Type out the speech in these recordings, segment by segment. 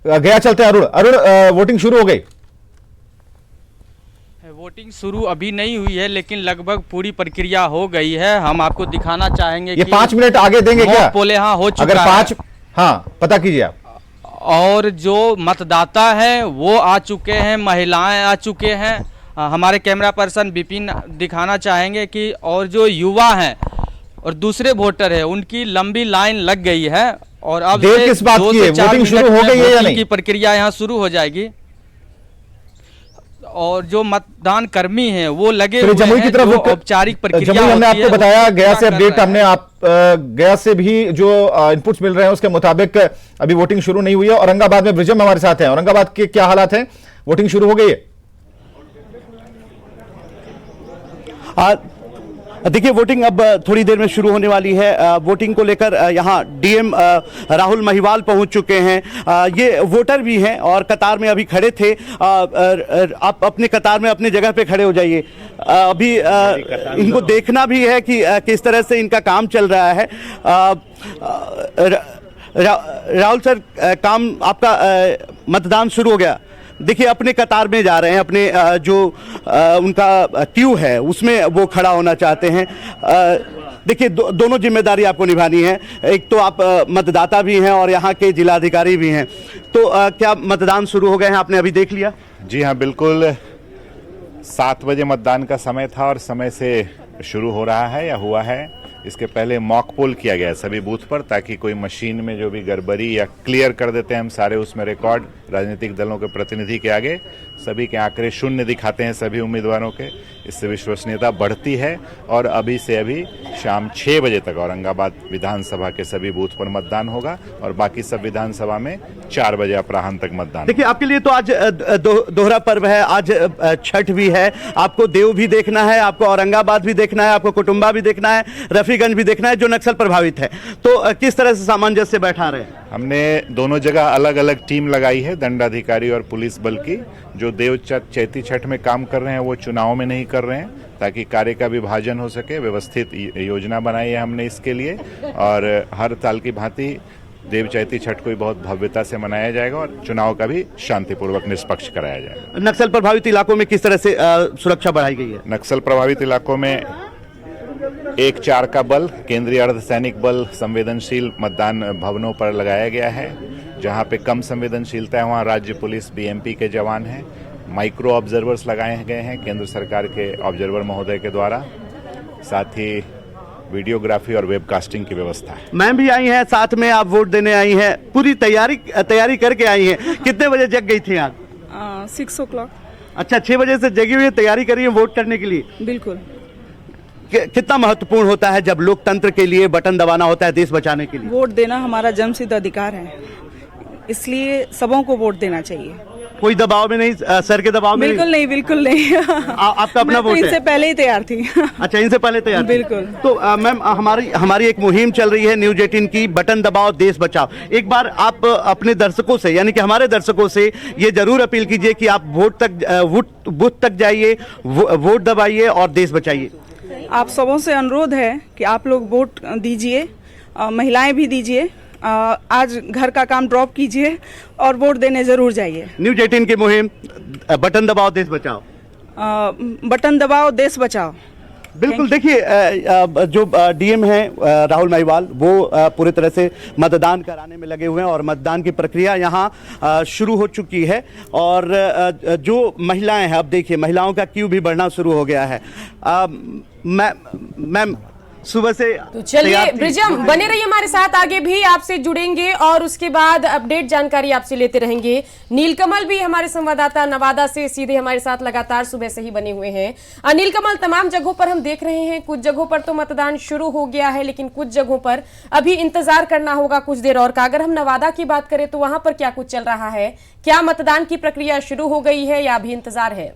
गया चलते हैं अरुण। वोटिंग शुरू हो गई? वोटिंग शुरू अभी नहीं हुई है, लेकिन लगभग पूरी प्रक्रिया हो गई है। हम आपको दिखाना चाहेंगे ये कि 5 मिनट आगे देंगे क्या? पोले हाँ हो चुका अगर 5, है। हाँ पता कीजिए आप। और जो मतदाता हैं वो आ चुके हैं, महिलाएं आ चुके हैं। हमारे कैमरा पर्सन विपिन दिखाना चाहेंगे कि और जो युवा हैं और दूसरे वोटर हैं उनकी लंबी लाइन लग गई है। और अब देर किस बात की है? वोटिंग शुरू हो गई है या नहीं? की प्रक्रिया यहाँ शुरू हो जाएगी और जो मतदान कर्मी हैं वो लगे हुए जमुई की हैं। तरफ जो औपचारिक प्रक्रिया जमुई हमने होती आपको है, बताया, गया से पूरा कर अपडेट रहे हमने आप गया से भी जो इनपुट्स मिल रहे हैं उसके मुताबिक अभी वोटिंग शुरू नहीं हुई है। औरंगाबाद में ब्रिजम हमारे साथ हैं। औरंगाबाद के क्या हालात हैं? वोटिंग शुरू हो गई है? देखिए, वोटिंग अब थोड़ी देर में शुरू होने वाली है। वोटिंग को लेकर यहाँ डीएम राहुल महिवाल पहुंच चुके हैं। ये वोटर भी हैं और कतार में अभी खड़े थे। आप अपने कतार में अपने जगह पे खड़े हो जाइए। अभी इनको देखना भी है कि किस तरह से इनका काम चल रहा है। राहुल सर, काम आपका, मतदान शुरू हो गया। देखिए, अपने कतार में जा रहे हैं, अपने जो उनका क्यू है उसमें वो खड़ा होना चाहते हैं। देखिए, दोनों जिम्मेदारी आपको निभानी है। एक तो आप मतदाता भी हैं और यहाँ के जिलाधिकारी भी हैं। तो क्या मतदान शुरू हो गए हैं? आपने अभी देख लिया? जी हाँ, बिल्कुल 7 बजे मतदान का समय था और समय से शुरू हो रहा है या हुआ है। इसके पहले मॉक पोल किया गया है सभी बूथ पर, ताकि कोई मशीन में जो भी गड़बड़ी या क्लियर कर देते हैं हम सारे उसमें रिकॉर्ड। राजनीतिक दलों के प्रतिनिधि के आगे सभी के आंकड़े शून्य दिखाते हैं सभी उम्मीदवारों के। इससे विश्वसनीयता बढ़ती है। और अभी से अभी शाम 6 बजे तक औरंगाबाद विधानसभा के सभी बूथ पर मतदान होगा और बाकी सब विधानसभा में 4 बजे अपराह्न तक मतदान। देखिए, आपके लिए तो आज दोहरा पर्व है। आज छठ भी है, आपको देव भी देखना है, आपको औरंगाबाद भी देखना है, आपको कुटुंबा भी देखना है, रफीगंज भी देखना है जो नक्सल प्रभावित है। तो किस तरह से सामंजस्य बैठा रहे? हमने दोनों जगह अलग अलग टीम लगाई है, दंडाधिकारी और पुलिस बल की। जो देव चैती छठ में काम कर रहे हैं वो चुनाव में नहीं कर रहे हैं, ताकि कार्य का विभाजन हो सके। व्यवस्थित योजना बनाई है हमने इसके लिए और हर साल की भांति देव चैती छठ को भी बहुत भव्यता से मनाया जाएगा और चुनाव का भी शांतिपूर्वक निष्पक्ष कराया जाएगा। नक्सल प्रभावित इलाकों में किस तरह से सुरक्षा बढ़ाई गई है? नक्सल प्रभावित इलाकों में 1-4 का बल, केंद्रीय अर्धसैनिक बल संवेदनशील मतदान भवनों पर लगाया गया है। जहां पे कम संवेदनशीलता है वहां राज्य पुलिस बीएमपी के जवान हैं। माइक्रो ऑब्जर्वर्स लगाए गए हैं केंद्र सरकार के ऑब्जर्वर महोदय के द्वारा। साथ ही वीडियोग्राफी और वेबकास्टिंग की व्यवस्था है। मैम भी आई हैं साथ में, आप वोट देने आई हैं, पूरी तैयारी करके आई हैं। कितने बजे जग गई थी आप? 6 o'clock। अच्छा, 6 बजे से जगी हुई तैयारी करी है वोट करने के लिए? बिल्कुल। कितना महत्वपूर्ण होता है जब लोकतंत्र के लिए बटन दबाना होता है देश बचाने के लिए? वोट देना हमारा जन्मसिद्ध अधिकार है, इसलिए सबों को वोट देना चाहिए। कोई दबाव में नहीं, सर के दबाव में? बिल्कुल नहीं, बिल्कुल नहीं। आपका अपना वोट है? इनसे पहले ही तैयार थी। अच्छा, इनसे पहले तैयार? बिल्कुल। तो मैम, हमारी एक मुहिम चल रही है न्यूज 18 की, बटन दबाओ देश बचाओ। एक बार आप अपने दर्शकों से, यानी कि हमारे दर्शकों से ये जरूर अपील कीजिए कि आप बूथ तक जाइए, वोट दबाइए और देश बचाइए। आप सबों से अनुरोध है कि आप लोग वोट दीजिए, महिलाएं भी दीजिए। आज घर का काम ड्रॉप कीजिए और वोट देने जरूर जाइए। न्यूज 18 की मुहिम बटन दबाओ देश बचाओ। बटन दबाओ देश बचाओ। बिल्कुल। देखिए, जो डीएम हैं राहुल महिवाल, वो पूरी तरह से मतदान कराने में लगे हुए हैं और मतदान की प्रक्रिया यहाँ शुरू हो चुकी है। और जो महिलाएं हैं, अब देखिए महिलाओं का क्यू भी बढ़ना शुरू हो गया है। मैम सुबह से तो चलिए ब्रिजम बने रहिए हमारे साथ, आगे भी आपसे जुड़ेंगे और उसके बाद अपडेट जानकारी आपसे लेते रहेंगे। नीलकमल भी हमारे संवाददाता नवादा से सीधे हमारे साथ लगातार सुबह से ही बने हुए हैं। नीलकमल, तमाम जगहों पर हम देख रहे हैं, कुछ जगहों पर तो मतदान शुरू हो गया है, लेकिन कुछ जगहों पर अभी इंतजार करना होगा कुछ देर और का। अगर हम नवादा की बात करें तो वहां पर क्या कुछ चल रहा है? क्या मतदान की प्रक्रिया शुरू हो गई है या अभी इंतजार है?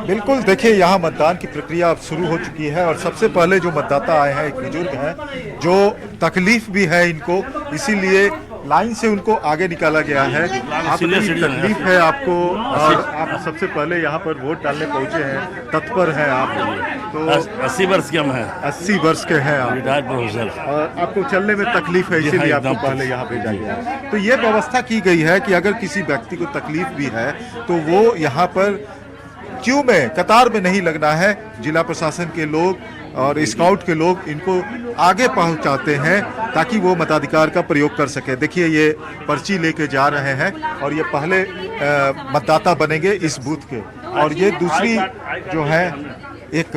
बिल्कुल, देखिए यहाँ मतदान की प्रक्रिया अब शुरू हो चुकी है और सबसे पहले जो मतदाता आए हैं एक बुजुर्ग हैं जो तकलीफ भी है इनको, इसीलिए लाइन से उनको आगे निकाला गया है। आपको तकलीफ है आपको, और आप सबसे पहले यहाँ पर वोट डालने पहुँचे हैं, तत्पर हैं आप, तो 80 वर्ष के हम हैं, 80 वर्ष के हैं आप, रिटायर्ड प्रोफेसर, और आपको चलने में तकलीफ है, इसीलिए आपको पहले यहाँ भेजा गया है। तो ये व्यवस्था की गई है कि अगर किसी व्यक्ति को तकलीफ भी है तो वो यहाँ पर क्यू में, कतार में नहीं लगना है। जिला प्रशासन के लोग और स्काउट के लोग इनको आगे पहुंचाते हैं ताकि वो मताधिकार का प्रयोग कर सके। देखिए ये पर्ची लेके जा रहे हैं और ये पहले मतदाता बनेंगे इस बूथ के। और ये दूसरी जो है एक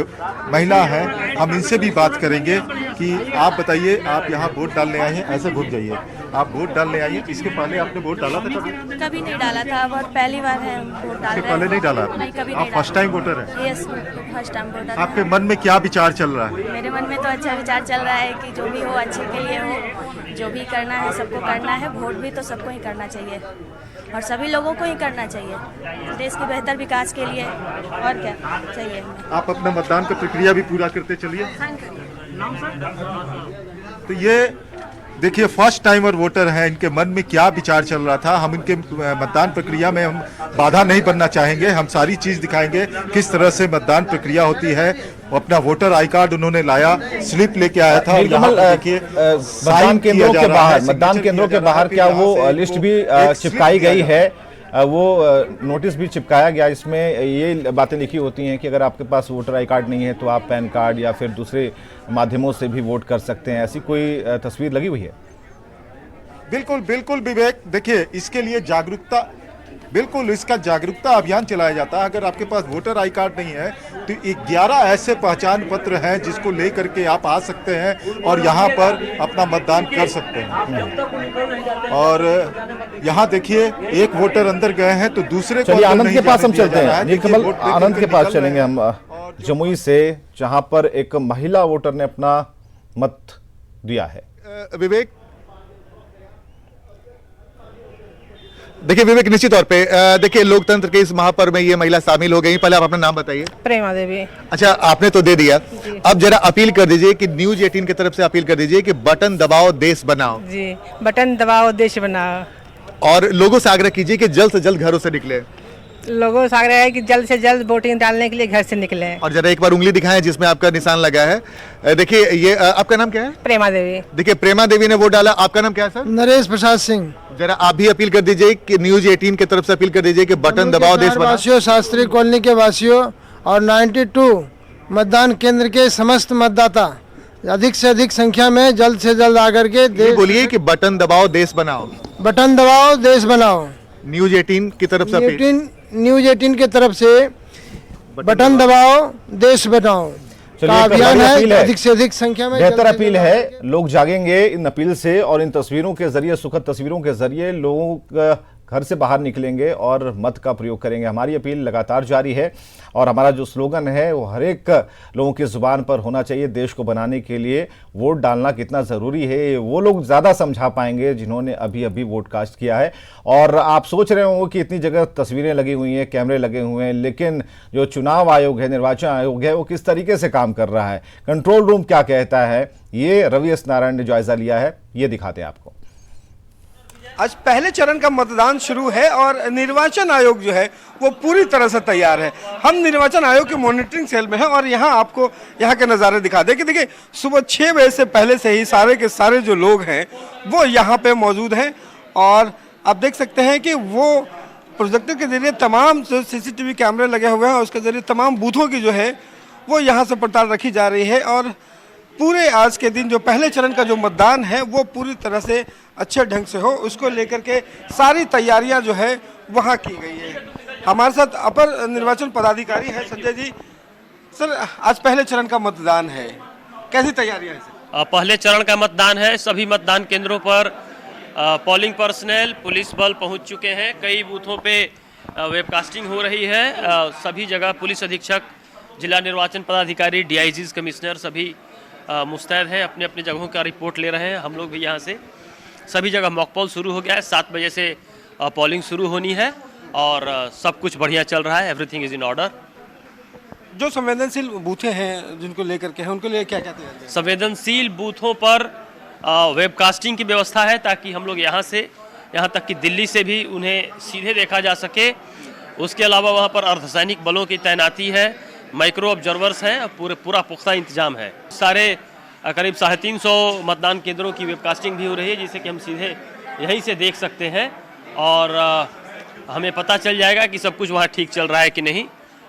महिला है, हम इनसे भी बात करेंगे कि आप बताइए, आप यहाँ वोट डालने आए हैं, ऐसे घूम जाइए, आप वोट डालने आइए। इसके पहले आपने वोट डाला था कभी? कभी नहीं डाला था, बहुत पहली बार है हम वोट डाल रहे हैं। पहले नहीं डाला? नहीं, कभी आप नहीं फर्स्ट टाइम वोटर हैं? Yes, first time voter. आपके मन में क्या विचार चल रहा है? मेरे मन में तो अच्छा विचार चल रहा है कि जो भी हो अच्छे के लिए हो, जो भी करना है सबको करना है, वोट भी तो सबको ही करना चाहिए और सभी लोगों को ही करना चाहिए देश के बेहतर विकास के लिए। और क्या चाहिए हमें। आप अपना मतदान का प्रक्रिया भी पूरा करते चलिए। तो ये देखिए फर्स्ट टाइमर वोटर हैं, इनके मन में क्या विचार चल रहा था। हम इनके मतदान प्रक्रिया में हम बाधा नहीं बनना चाहेंगे, हम सारी चीज दिखाएंगे किस तरह से मतदान प्रक्रिया होती है। अपना वोटर आई कार्ड उन्होंने लाया, स्लिप लेके आया था। देखिए मतदान केंद्रों के बाहर, मतदान केंद्रों के बाहर क्या वो लिस्ट भी चिपकाई गई है? वो नोटिस भी चिपकाया गया, इसमें ये बातें लिखी होती हैं कि अगर आपके पास वोटर आई कार्ड नहीं है तो आप पैन कार्ड या फिर दूसरे माध्यमों से भी वोट कर सकते हैं। ऐसी कोई तस्वीर लगी हुई है? बिल्कुल बिल्कुल विवेक, देखिए इसके लिए जागरूकता, बिल्कुल इसका जागरूकता अभियान चलाया जाता है। अगर आपके पास वोटर आई कार्ड नहीं है तो 11 ऐसे पहचान पत्र हैं जिसको लेकर के आप आ सकते हैं और यहाँ पर अपना मतदान कर सकते हैं। और यहाँ देखिए एक वोटर अंदर गए हैं तो दूसरे को आनंद के पास हम चलते हैं। नीलकमल, आनंद के पास चलेंगे हम जमुई से, जहां पर एक महिला वोटर ने अपना मत दिया है। विवेक, देखिए विवेक, निश्चित तौर पे देखिए लोकतंत्र के इस महापर्व में ये महिला शामिल हो गई। पहले आप अपना नाम बताइए। प्रेमा देवी। अच्छा, आपने तो दे दिया, अब जरा अपील कर दीजिए कि न्यूज 18 की तरफ से अपील कर दीजिए कि बटन दबाओ देश बनाओ। जी, बटन दबाओ देश बनाओ। और लोगों से आग्रह कीजिए कि जल्द से जल्द घरों से निकले। लोगों से आग्रह है कि जल्द से जल्द वोटिंग डालने के लिए घर से निकले। और जरा एक बार उंगली दिखाएं जिसमें आपका निशान लगा है। देखिए ये आपका नाम क्या है? प्रेमा देवी। देखिए प्रेमा देवी ने वोट डाला। आपका नाम क्या है सर? नरेश प्रसाद सिंह। जरा आप भी अपील कर दीजिए कि न्यूज 18 की तरफ से अपील कर दीजिए कि बटन दबाओ देश बनाओ। वासियों, शास्त्री कॉलोनी के वासियों और 92 मतदान केंद्र के समस्त मतदाता अधिक से अधिक संख्या में जल्द से जल्द आकर के बोलिए कि बटन दबाओ देश बनाओ। बटन दबाओ देश बनाओ। न्यूज 18 की तरफ से न्यूज 18 की तरफ से बटन दबाओ देश बनाओ का अभियान है। अधिक से अधिक संख्या में बेहतर अपील है, लोग जागेंगे इन अपील से और इन तस्वीरों के जरिए, सुखद तस्वीरों के जरिए लोग घर से बाहर निकलेंगे और मत का प्रयोग करेंगे। हमारी अपील लगातार जारी है और हमारा जो स्लोगन है वो हर एक लोगों की जुबान पर होना चाहिए। देश को बनाने के लिए वोट डालना कितना ज़रूरी है वो लोग ज़्यादा समझा पाएंगे जिन्होंने अभी अभी वोट कास्ट किया है। और आप सोच रहे होंगे कि इतनी जगह तस्वीरें लगी हुई हैं, कैमरे लगे हुए हैं, लेकिन जो चुनाव आयोग है, निर्वाचन आयोग है, वो किस तरीके से काम कर रहा है, कंट्रोल रूम क्या कहता है, ये रवि एस नारायण ने जायजा लिया है, ये दिखाते हैं आपको। आज पहले चरण का मतदान शुरू है और निर्वाचन आयोग जो है वो पूरी तरह से तैयार है। हम निर्वाचन आयोग के मॉनिटरिंग सेल में हैं और यहाँ आपको यहाँ के नज़ारे दिखा दें कि देखिए सुबह 6 बजे से पहले से ही सारे के सारे जो लोग हैं वो यहाँ पे मौजूद हैं और आप देख सकते हैं कि वो प्रोजेक्टर के जरिए तमाम जो CCTV कैमरे लगे हुए हैं उसके जरिए तमाम बूथों की जो है वो यहाँ से पड़ताल रखी जा रही है और पूरे आज के दिन जो पहले चरण का जो मतदान है वो पूरी तरह से अच्छे ढंग से हो उसको लेकर के सारी तैयारियां जो है वहाँ की गई है। हमारे साथ अपर निर्वाचन पदाधिकारी है संजय जी। सर, आज पहले चरण का मतदान है, कैसी तैयारियां हैं सर? पहले चरण का मतदान है, सभी मतदान केंद्रों पर पोलिंग पर्सनल, पुलिस बल पहुंच चुके हैं। कई बूथों पे वेबकास्टिंग हो रही है। सभी जगह पुलिस अधीक्षक, जिला निर्वाचन पदाधिकारी, DIGs, कमिश्नर सभी मुस्तैद हैं, अपने अपने जगहों का रिपोर्ट ले रहे हैं। हम लोग भी यहाँ से सभी जगह मॉक पोल शुरू हो गया है। 7 बजे से पोलिंग शुरू होनी है और सब कुछ बढ़िया चल रहा है। Everything is in order. जो संवेदनशील बूथें हैं जिनको लेकर के हैं उनके लिए क्या क्या तैयारी है? संवेदनशील बूथों पर वेबकास्टिंग की व्यवस्था है ताकि हम लोग यहाँ तक कि दिल्ली से भी उन्हें सीधे देखा जा सके। उसके अलावा वहाँ पर अर्धसैनिक बलों की तैनाती है, माइक्रो ऑब्जर्वर्स हैं, पूरा पुख्ता इंतजाम है। सारे करीब 350 मतदान केंद्रों की वेबकास्टिंग भी हो रही है, जिसे कि हम सीधे यहीं से देख सकते हैं और हमें पता चल जाएगा कि सब कुछ वहाँ ठीक चल रहा है कि नहीं।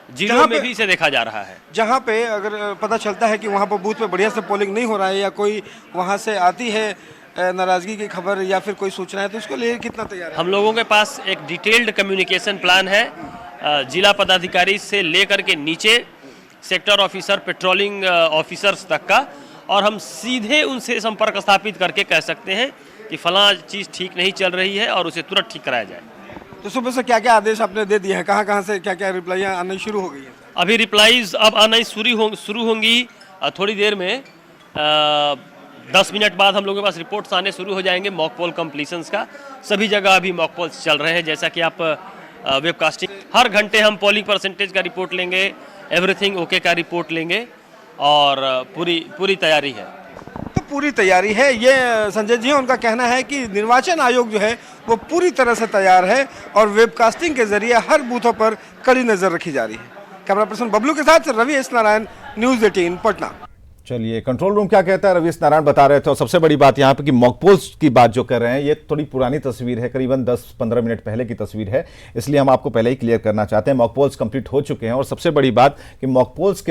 जिलों में भी इसे देखा जा रहा है। जहाँ पे अगर पता चलता है कि वहाँ पर बूथ पे बढ़िया से पोलिंग नहीं हो रहा है या कोई वहाँ से आती है नाराजगी की खबर या फिर कोई सूचना है, तो उसको लिए कितना तैयार है? हम लोगों के पास एक डिटेल्ड कम्युनिकेशन प्लान है, जिला पदाधिकारी से लेकर के नीचे सेक्टर ऑफिसर, पेट्रोलिंग ऑफिसर्स तक का, और हम सीधे उनसे संपर्क स्थापित करके कह सकते हैं कि फलां चीज़ ठीक नहीं चल रही है और उसे तुरंत ठीक कराया जाए। तो सुबह से क्या क्या आदेश आपने दे दिए हैं? कहाँ से क्या क्या रिप्लाइयाँ आनी शुरू हो गई हैं? अभी रिप्लाईज अब आना शुरू होंगी थोड़ी देर में। 10 मिनट बाद हम लोगों के पास रिपोर्ट्स आने शुरू हो जाएंगे मॉक पोल कंप्लीशंस का। सभी जगह अभी मॉक पोल्स चल रहे हैं, जैसा कि आप वेबकास्टिंग हर घंटे हम पोलिंग परसेंटेज का रिपोर्ट लेंगे, एवरीथिंग ओके का रिपोर्ट लेंगे और पूरी तैयारी है। तो पूरी तैयारी है, ये संजय जी उनका कहना है कि निर्वाचन आयोग जो है वो पूरी तरह से तैयार है और वेबकास्टिंग के जरिए हर बूथों पर कड़ी नजर रखी जा रही है। कैमरा पर्सन बबलू के साथ रवि एस नारायण, न्यूज़ 18 पटना। चलिए, कंट्रोल रूम क्या कहता है रवि नारायण बता रहे थे। और सबसे बड़ी बात यहाँ पे कि मॉक पोल्स की बात जो कर रहे हैं, ये थोड़ी पुरानी तस्वीर है, करीबन 10-15 मिनट पहले की तस्वीर है, इसलिए हम आपको पहले ही क्लियर करना चाहते हैं। मॉक पोल्स कंप्लीट हो चुके हैं और सबसे बड़ी बात कि मॉक पोल्स के